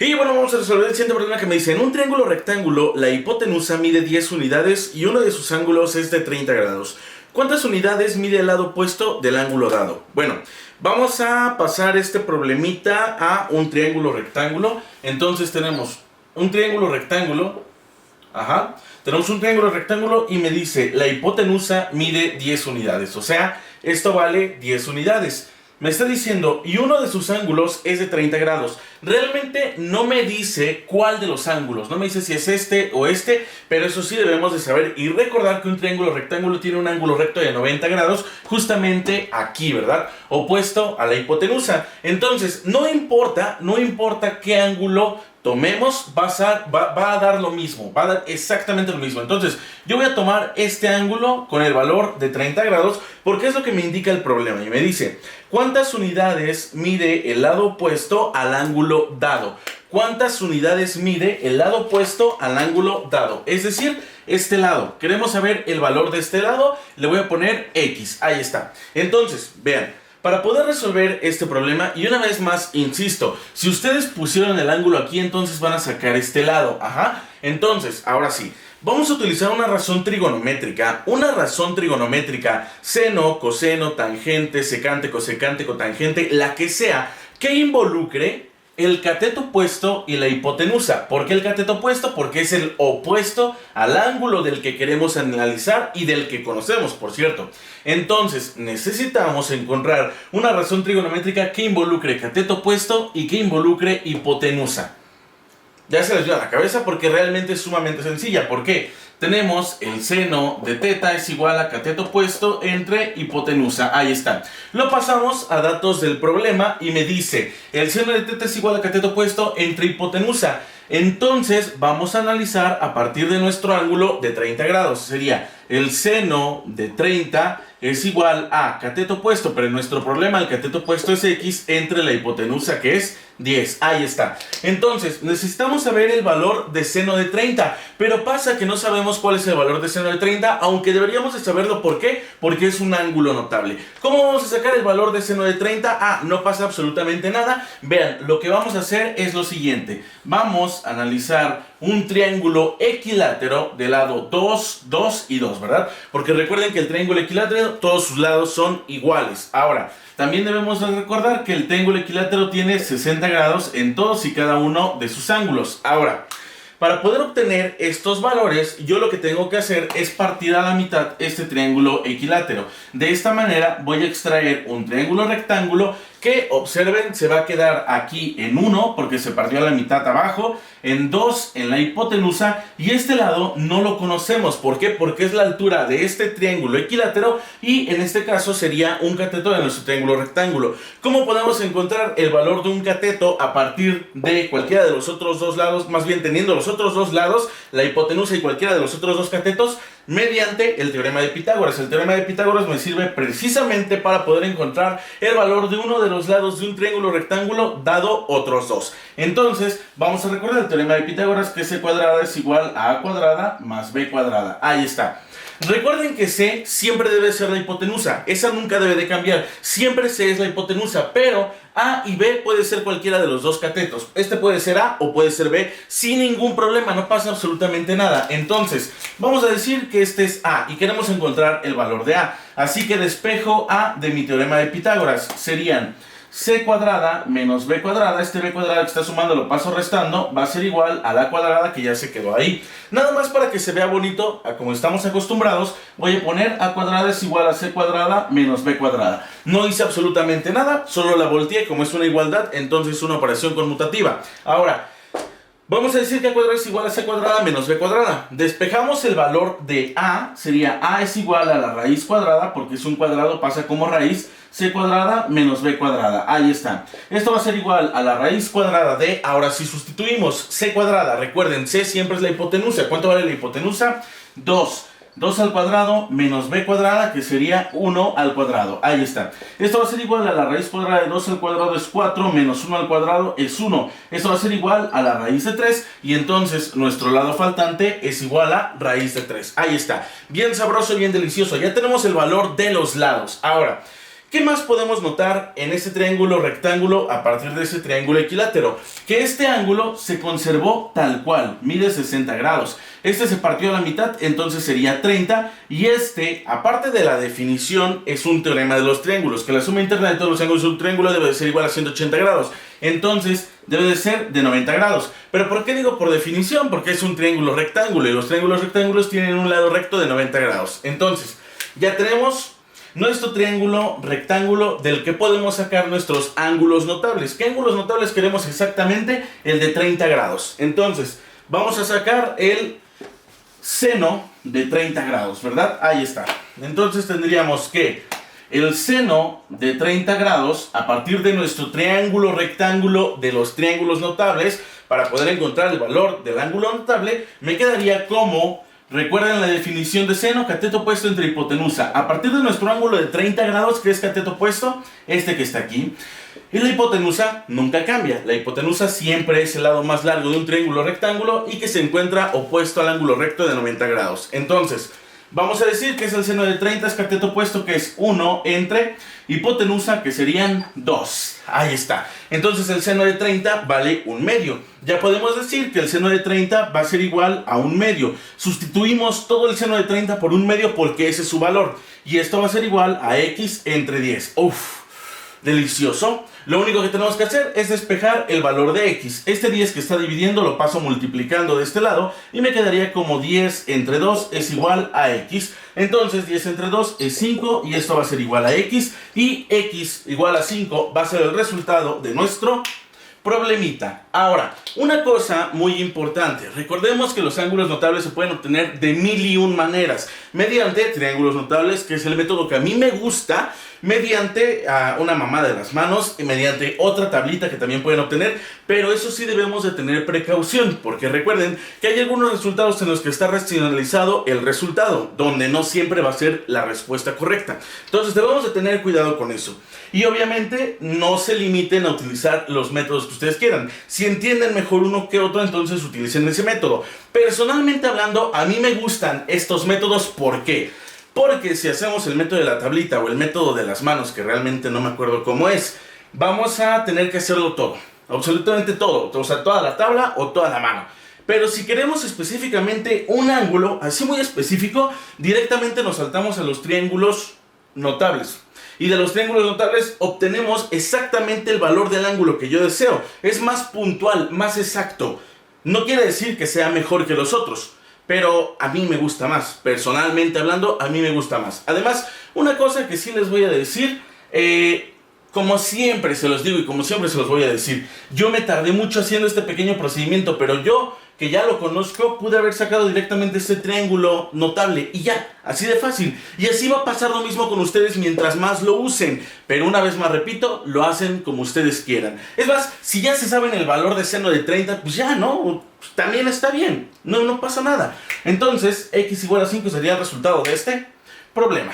Y bueno, vamos a resolver el siguiente problema que me dice: en un triángulo rectángulo, la hipotenusa mide 10 unidades y uno de sus ángulos es de 30 grados. ¿Cuántas unidades mide el lado opuesto del ángulo dado? Bueno, vamos a pasar este problemita a un triángulo rectángulo. Entonces tenemos un triángulo rectángulo. Tenemos un triángulo rectángulo y me dice la hipotenusa mide 10 unidades. O sea, esto vale 10 unidades. Me está diciendo, y uno de sus ángulos es de 30 grados. Realmente no me dice cuál de los ángulos. No me dice si es este o este, pero eso sí debemos de saber y recordar que un triángulo rectángulo tiene un ángulo recto de 90 grados justamente aquí, ¿verdad? Opuesto a la hipotenusa. Entonces, no importa qué ángulo tomemos, va a dar lo mismo, va a dar exactamente lo mismo. Entonces, yo voy a tomar este ángulo con el valor de 30 grados porque es lo que me indica el problema. Y me dice, ¿cuántas unidades mide el lado opuesto al ángulo dado? ¿Cuántas unidades mide el lado opuesto al ángulo dado? Es decir, este lado. Queremos saber el valor de este lado, le voy a poner X. Ahí está. Entonces, vean. Para poder resolver este problema, y una vez más, insisto, si ustedes pusieron el ángulo aquí, entonces van a sacar este lado. Entonces, ahora sí, vamos a utilizar una razón trigonométrica. Una razón trigonométrica, seno, coseno, tangente, secante, cosecante, cotangente, la que sea, que involucre el cateto opuesto y la hipotenusa. ¿Por qué el cateto opuesto? Porque es el opuesto al ángulo del que queremos analizar y del que conocemos, por cierto. Entonces, necesitamos encontrar una razón trigonométrica que involucre cateto opuesto y que involucre hipotenusa. Ya se les dio a la cabeza porque realmente es sumamente sencilla. ¿Por qué? Tenemos el seno de teta es igual a cateto opuesto entre hipotenusa. Ahí está. Lo pasamos a datos del problema y me dice, el seno de teta es igual a cateto opuesto entre hipotenusa. Entonces vamos a analizar a partir de nuestro ángulo de 30 grados. Sería el seno de 30 es igual a cateto opuesto, pero en nuestro problema el cateto opuesto es X entre la hipotenusa que es 10. Ahí está. Entonces necesitamos saber el valor de seno de 30, pero pasa que no sabemos cuál es el valor de seno de 30, aunque deberíamos de saberlo. ¿Por qué? Porque es un ángulo notable. ¿Cómo vamos a sacar el valor de seno de 30? No pasa absolutamente nada. Vean, lo que vamos a hacer es lo siguiente. Vamos a analizar un triángulo equilátero de lado 2, 2 y 2, ¿verdad? Porque recuerden que el triángulo equilátero, todos sus lados son iguales. Ahora, también debemos recordar que el triángulo equilátero tiene 60 grados en todos y cada uno de sus ángulos. Ahora, para poder obtener estos valores, yo lo que tengo que hacer es partir a la mitad este triángulo equilátero. De esta manera voy a extraer un triángulo rectángulo que, observen, se va a quedar aquí en 1 porque se partió a la mitad abajo, en 2 en la hipotenusa, y este lado no lo conocemos. ¿Por qué? Porque es la altura de este triángulo equilátero y en este caso sería un cateto de nuestro triángulo rectángulo. ¿Cómo podemos encontrar el valor de un cateto a partir de cualquiera de los otros dos lados? Más bien teniendo los otros dos lados, la hipotenusa y cualquiera de los otros dos catetos, mediante el teorema de Pitágoras. El teorema de Pitágoras me sirve precisamente para poder encontrar el valor de uno de los lados de un triángulo rectángulo dado otros dos. Entonces, vamos a recordar el teorema de Pitágoras, que c cuadrada es igual a a cuadrada más b cuadrada. Ahí está. Recuerden que C siempre debe ser la hipotenusa, esa nunca debe de cambiar, siempre C es la hipotenusa, pero A y B puede ser cualquiera de los dos catetos. Este puede ser A o puede ser B sin ningún problema, no pasa absolutamente nada. Entonces, vamos a decir que este es A y queremos encontrar el valor de A. Así que despejo A de mi teorema de Pitágoras. Serían c cuadrada menos b cuadrada, este b cuadrada que está sumando lo paso restando, va a ser igual a la cuadrada que ya se quedó ahí. Nada más para que se vea bonito, a como estamos acostumbrados, voy a poner a cuadrada es igual a c cuadrada menos b cuadrada. No hice absolutamente nada, solo la volteé, como es una igualdad, entonces es una operación conmutativa. Ahora, vamos a decir que a cuadrada es igual a c cuadrada menos b cuadrada. Despejamos el valor de a, sería a es igual a la raíz cuadrada, porque es un cuadrado, pasa como raíz, c cuadrada menos b cuadrada. Ahí está. Esto va a ser igual a la raíz cuadrada de, ahora si sustituimos c cuadrada, recuerden, c siempre es la hipotenusa. ¿Cuánto vale la hipotenusa? 2. 2 al cuadrado menos b cuadrada, que sería 1 al cuadrado. Ahí está. Esto va a ser igual a la raíz cuadrada de 2 al cuadrado es 4, menos 1 al cuadrado es 1. Esto va a ser igual a la raíz de 3, y entonces nuestro lado faltante es igual a raíz de 3. Ahí está. Bien sabroso, bien delicioso. Ya tenemos el valor de los lados. Ahora, ¿Qué más podemos notar en este triángulo rectángulo a partir de ese triángulo equilátero? Que este ángulo se conservó tal cual, mide 60 grados. Este se partió a la mitad, entonces sería 30. Y este, aparte de la definición, es un teorema de los triángulos, que la suma interna de todos los ángulos de un triángulo debe de ser igual a 180 grados. Entonces, debe de ser de 90 grados. ¿Pero por qué digo por definición? Porque es un triángulo rectángulo y los triángulos rectángulos tienen un lado recto de 90 grados. Entonces, ya tenemos nuestro triángulo rectángulo del que podemos sacar nuestros ángulos notables. ¿Qué ángulos notables queremos exactamente? El de 30 grados. Entonces, vamos a sacar el seno de 30 grados, ¿verdad? Ahí está. Entonces tendríamos que el seno de 30 grados a partir de nuestro triángulo rectángulo de los triángulos notables, para poder encontrar el valor del ángulo notable, me quedaría como... Recuerden la definición de seno, cateto opuesto entre hipotenusa. A partir de nuestro ángulo de 30 grados, que es cateto opuesto, este que está aquí. Y la hipotenusa nunca cambia. La hipotenusa siempre es el lado más largo de un triángulo rectángulo y que se encuentra opuesto al ángulo recto de 90 grados. Entonces, vamos a decir que es el seno de 30, es cateto opuesto, que es 1 entre hipotenusa, que serían 2. Ahí está. Entonces el seno de 30 vale 1/2. Ya podemos decir que el seno de 30 va a ser igual a 1/2. Sustituimos todo el seno de 30 por 1/2 porque ese es su valor. Y esto va a ser igual a x entre 10. Uf, delicioso. Lo único que tenemos que hacer es despejar el valor de x. Este 10 que está dividiendo lo paso multiplicando de este lado y me quedaría como 10 entre 2 es igual a x. Entonces 10 entre 2 es 5 y esto va a ser igual a x. Y x igual a 5 va a ser el resultado de nuestro problemita. Ahora, una cosa muy importante. Recordemos que los ángulos notables se pueden obtener de 1001 maneras. Mediante triángulos notables, que es el método que a mí me gusta. Mediante una mamada de las manos y mediante otra tablita que también pueden obtener, pero eso sí debemos de tener precaución, porque recuerden que hay algunos resultados en los que está racionalizado el resultado, donde no siempre va a ser la respuesta correcta. Entonces debemos de tener cuidado con eso. Y obviamente no se limiten a utilizar los métodos que ustedes quieran. Si entienden mejor uno que otro, entonces utilicen ese método. Personalmente hablando, a mí me gustan estos métodos. ¿Por qué? Porque si hacemos el método de la tablita o el método de las manos, que realmente no me acuerdo cómo es, vamos a tener que hacerlo todo, absolutamente todo, o sea, toda la tabla o toda la mano. Pero si queremos específicamente un ángulo así muy específico, directamente nos saltamos a los triángulos notables. Y de los triángulos notables obtenemos exactamente el valor del ángulo que yo deseo. Es más puntual, más exacto. No quiere decir que sea mejor que los otros, pero a mí me gusta más. Personalmente hablando, a mí me gusta más. Además, una cosa que sí les voy a decir, como siempre se los digo y como siempre se los voy a decir, yo me tardé mucho haciendo este pequeño procedimiento, pero yo, que ya lo conozco, pude haber sacado directamente este triángulo notable y ya, así de fácil. Y así va a pasar lo mismo con ustedes mientras más lo usen, pero una vez más repito, lo hacen como ustedes quieran. Es más, si ya se saben el valor de seno de 30, pues ya, ¿no? Pues también está bien, no pasa nada. Entonces, x igual a 5 sería el resultado de este problema.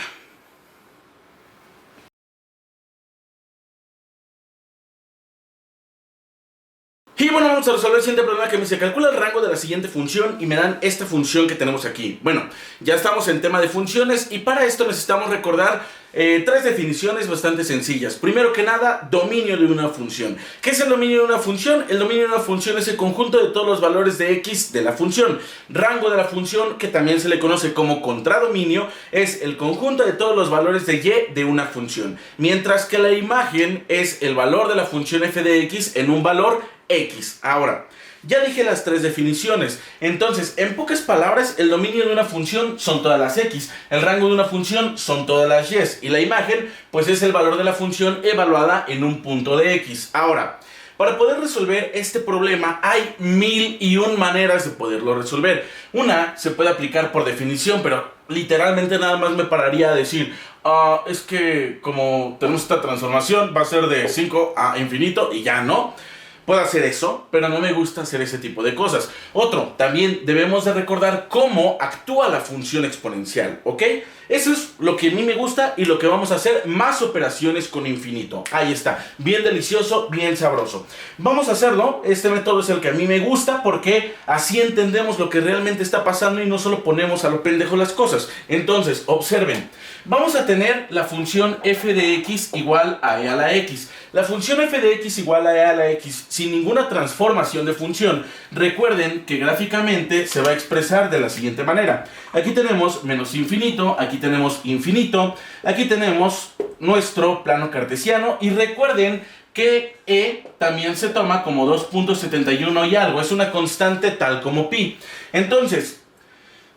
Y bueno, vamos a resolver el siguiente problema que me dice: calcula el rango de la siguiente función y me dan esta función que tenemos aquí. Bueno, ya estamos en tema de funciones y para esto necesitamos recordar tres definiciones bastante sencillas. Primero que nada, dominio de una función. ¿Qué es el dominio de una función? El dominio de una función es el conjunto de todos los valores de x de la función. Rango de la función, que también se le conoce como contradominio, es el conjunto de todos los valores de y de una función. Mientras que la imagen es el valor de la función f de x en un valor x. Ahora, ya dije las tres definiciones. Entonces, en pocas palabras, el dominio de una función son todas las x, el rango de una función son todas las y, y la imagen, pues es el valor de la función evaluada en un punto de x. Ahora, para poder resolver este problema hay 1001 maneras de poderlo resolver. Una se puede aplicar por definición, pero literalmente nada más me pararía a decir: es que como tenemos esta transformación, va a ser de 5 a infinito y ya no. puedo hacer eso, pero no me gusta hacer ese tipo de cosas. Otro, también debemos de recordar cómo actúa la función exponencial, ¿ok? Eso es lo que a mí me gusta y lo que vamos a hacer, más operaciones con infinito. Ahí está, bien delicioso, bien sabroso. Vamos a hacerlo, este método es el que a mí me gusta porque así entendemos lo que realmente está pasando y no solo ponemos a lo pendejo las cosas. Entonces, observen, vamos a tener la función f de x igual a e a la x. La función f de x igual a e a la x sin ninguna transformación de función. Recuerden que gráficamente se va a expresar de la siguiente manera. Aquí tenemos menos infinito, aquí tenemos infinito, aquí tenemos nuestro plano cartesiano y recuerden que e también se toma como 2.71 y algo, es una constante tal como pi. Entonces,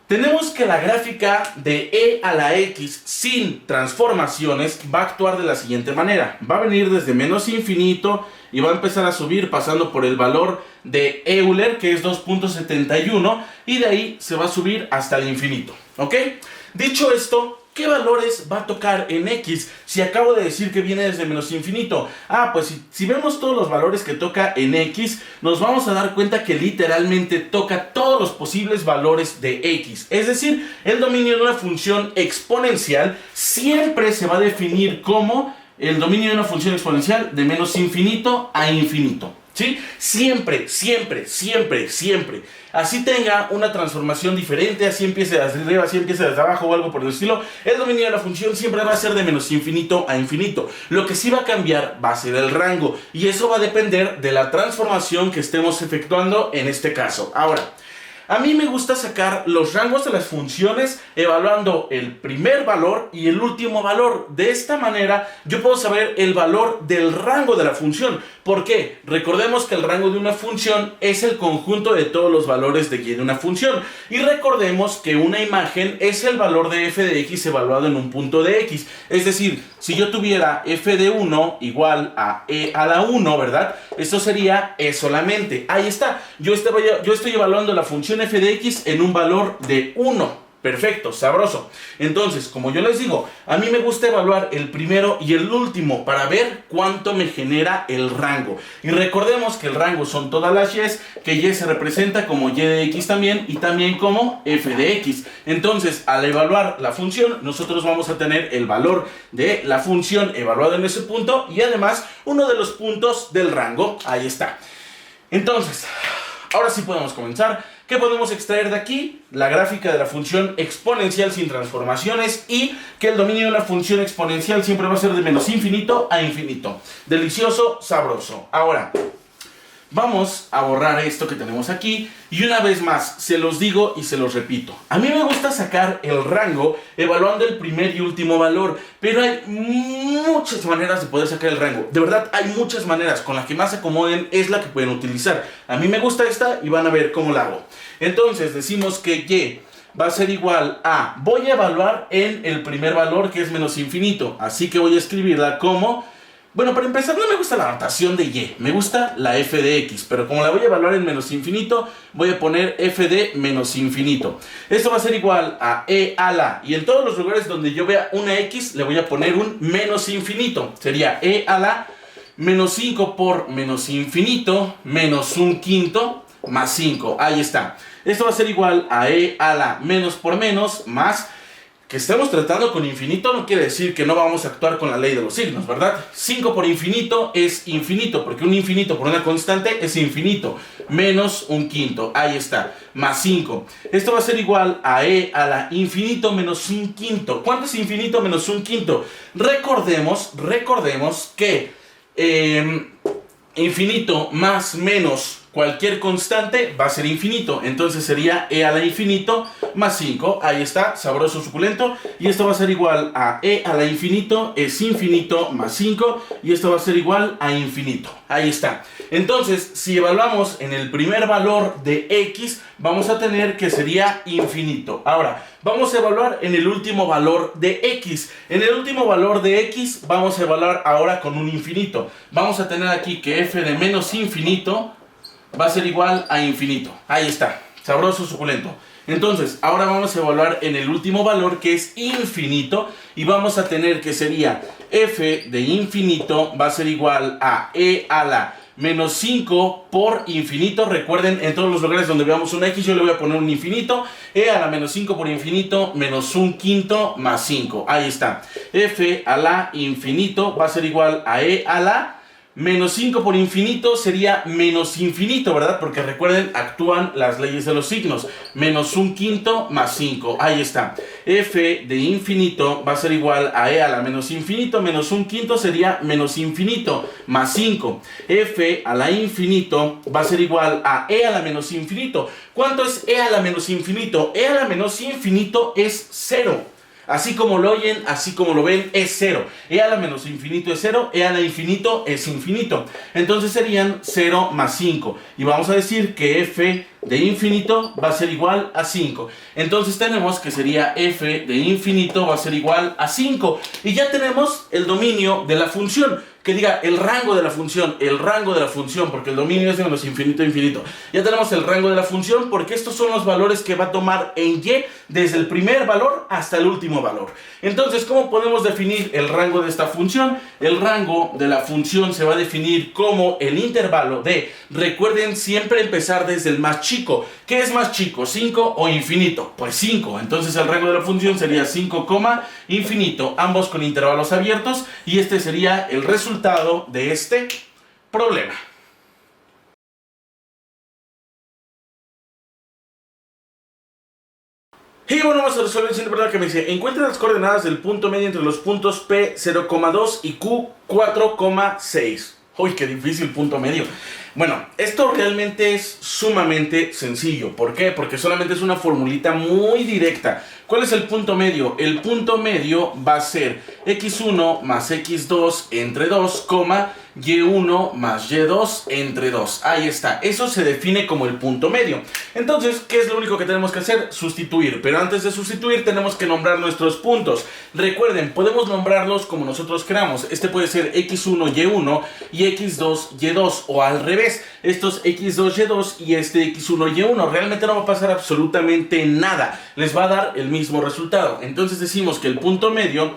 tenemos que la gráfica de e a la x sin transformaciones va a actuar de la siguiente manera. Va a venir desde menos infinito y va a empezar a subir pasando por el valor de Euler, que es 2.71, y de ahí se va a subir hasta el infinito, ¿ok? Dicho esto, ¿qué valores va a tocar en x si acabo de decir que viene desde menos infinito? Pues si vemos todos los valores que toca en x, nos vamos a dar cuenta que literalmente toca todos los posibles valores de x. Es decir, el dominio de una función exponencial siempre se va a definir como el dominio de una función exponencial de menos infinito a infinito. ¿Sí? Siempre, siempre, siempre, siempre. Así tenga una transformación diferente, así empiece desde arriba, así empiece desde abajo o algo por el estilo, el dominio de la función siempre va a ser de menos infinito a infinito. Lo que sí va a cambiar va a ser el rango, y eso va a depender de la transformación que estemos efectuando en este caso. Ahora, a mí me gusta sacar los rangos de las funciones evaluando el primer valor y el último valor. De esta manera yo puedo saber el valor del rango de la función. ¿Por qué? Recordemos que el rango de una función es el conjunto de todos los valores de y de una función. Y recordemos que una imagen es el valor de f de x evaluado en un punto de x. Es decir, si yo tuviera f de 1 igual a e a la 1, ¿verdad? Esto sería e solamente. Ahí está. Yo estoy evaluando la función f de x en un valor de 1. Perfecto, sabroso. Entonces, como yo les digo, a mí me gusta evaluar el primero y el último para ver cuánto me genera el rango. Y recordemos que el rango son todas las y's, que y se representa como y de x también y también como f de x. Entonces, al evaluar la función, nosotros vamos a tener el valor de la función evaluado en ese punto y además uno de los puntos del rango. Ahí está. Entonces, ahora sí podemos comenzar. ¿Qué podemos extraer de aquí? La gráfica de la función exponencial sin transformaciones y que el dominio de la función exponencial siempre va a ser de menos infinito a infinito. Delicioso, sabroso. Ahora, vamos a borrar esto que tenemos aquí y una vez más, se los digo y se los repito. A mí me gusta sacar el rango evaluando el primer y último valor, pero hay muchas maneras de poder sacar el rango. De verdad, hay muchas maneras. Con la que más se acomoden es la que pueden utilizar. A mí me gusta esta y van a ver cómo la hago. Entonces, decimos que y va a ser igual a... Voy a evaluar en el primer valor, que es menos infinito. Así que voy a escribirla como... Bueno, para empezar, no me gusta la notación de y, me gusta la f de x, pero como la voy a evaluar en menos infinito, voy a poner f de menos infinito. Esto va a ser igual a e a la, y en todos los lugares donde yo vea una x, le voy a poner un menos infinito. Sería e a la menos 5 por menos infinito, menos un quinto, más 5. Ahí está. Esto va a ser igual a e a la menos por menos, más... Que estemos tratando con infinito no quiere decir que no vamos a actuar con la ley de los signos, ¿verdad? 5 por infinito es infinito, porque un infinito por una constante es infinito, menos un quinto, ahí está, más 5. Esto va a ser igual a e a la infinito menos un quinto. ¿Cuánto es infinito menos un quinto? Recordemos que infinito más menos cualquier constante va a ser infinito. Entonces sería e a la infinito más 5. Ahí está, sabroso, suculento. Y esto va a ser igual a e a la infinito es infinito más 5. Y esto va a ser igual a infinito. Ahí está. Entonces, si evaluamos en el primer valor de x, vamos a tener que sería infinito. Ahora, vamos a evaluar en el último valor de x. En el último valor de x vamos a evaluar ahora con un infinito. Vamos a tener aquí que f de menos infinito va a ser igual a infinito. Ahí está, sabroso, suculento. Entonces, ahora vamos a evaluar en el último valor, que es infinito, y vamos a tener que sería f de infinito va a ser igual a e a la menos 5 por infinito. Recuerden, en todos los lugares donde veamos una x yo le voy a poner un infinito. E a la menos 5 por infinito menos un quinto más 5. Ahí está. F a la infinito va a ser igual a E a la menos 5 por infinito sería menos infinito, ¿verdad? Porque recuerden, actúan las leyes de los signos. Menos un quinto más 5. Ahí está. F de infinito va a ser igual a E a la menos infinito menos un quinto sería menos infinito más 5. F a la infinito va a ser igual a E a la menos infinito. ¿Cuánto es E a la menos infinito? E a la menos infinito es 0. Así como lo oyen, así como lo ven, es 0. E a la menos infinito es 0, E a la infinito es infinito. Entonces serían 0 más 5. Y vamos a decir que F de infinito va a ser igual a 5. Entonces tenemos que sería F de infinito va a ser igual a 5. Y ya tenemos el dominio de la función. Que diga el rango de la función, porque el dominio es de menos infinito a infinito. Ya tenemos el rango de la función porque estos son los valores que va a tomar en y desde el primer valor hasta el último valor. Entonces, ¿cómo podemos definir el rango de esta función? El rango de la función se va a definir como el intervalo de, recuerden siempre empezar desde el más chico. ¿Qué es más chico? ¿5 o infinito? Pues 5. Entonces el rango de la función sería 5, infinito, ambos con intervalos abiertos, y este sería el resultado de este problema. Y bueno, vamos a resolver el siguiente problema que me dice: encuentra las coordenadas del punto medio entre los puntos P 0,2 y Q 4,6. Uy, qué difícil punto medio. Bueno, esto realmente es sumamente sencillo. ¿Por qué? Porque solamente es una formulita muy directa. ¿Cuál es el punto medio? El punto medio va a ser x1 más x2 entre 2, y1 más y2 entre 2. Ahí está. Eso se define como el punto medio. Entonces, ¿qué es lo único que tenemos que hacer? Sustituir. Pero antes de sustituir tenemos que nombrar nuestros puntos. Recuerden, podemos nombrarlos como nosotros queramos. Este puede ser x1, y1 y x2, y2, o al revés. Estos x2, y2 y este x1, y1. Realmente no va a pasar absolutamente nada. Les va a dar el mismo resultado. Entonces decimos que el punto medio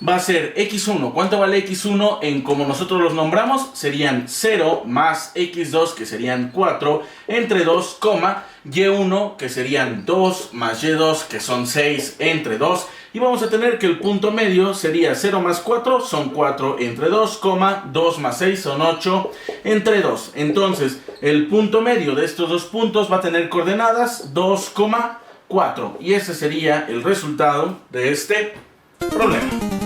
va a ser x1. ¿Cuánto vale x1 en como nosotros los nombramos? Serían 0 más x2, que serían 4, entre 2, y1, que serían 2, más y2, que son 6, entre 2. Y vamos a tener que el punto medio sería 0 más 4, son 4 entre 2, 2 más 6 son 8 entre 2. Entonces, el punto medio de estos dos puntos va a tener coordenadas 2, 4. Y ese sería el resultado de este problema.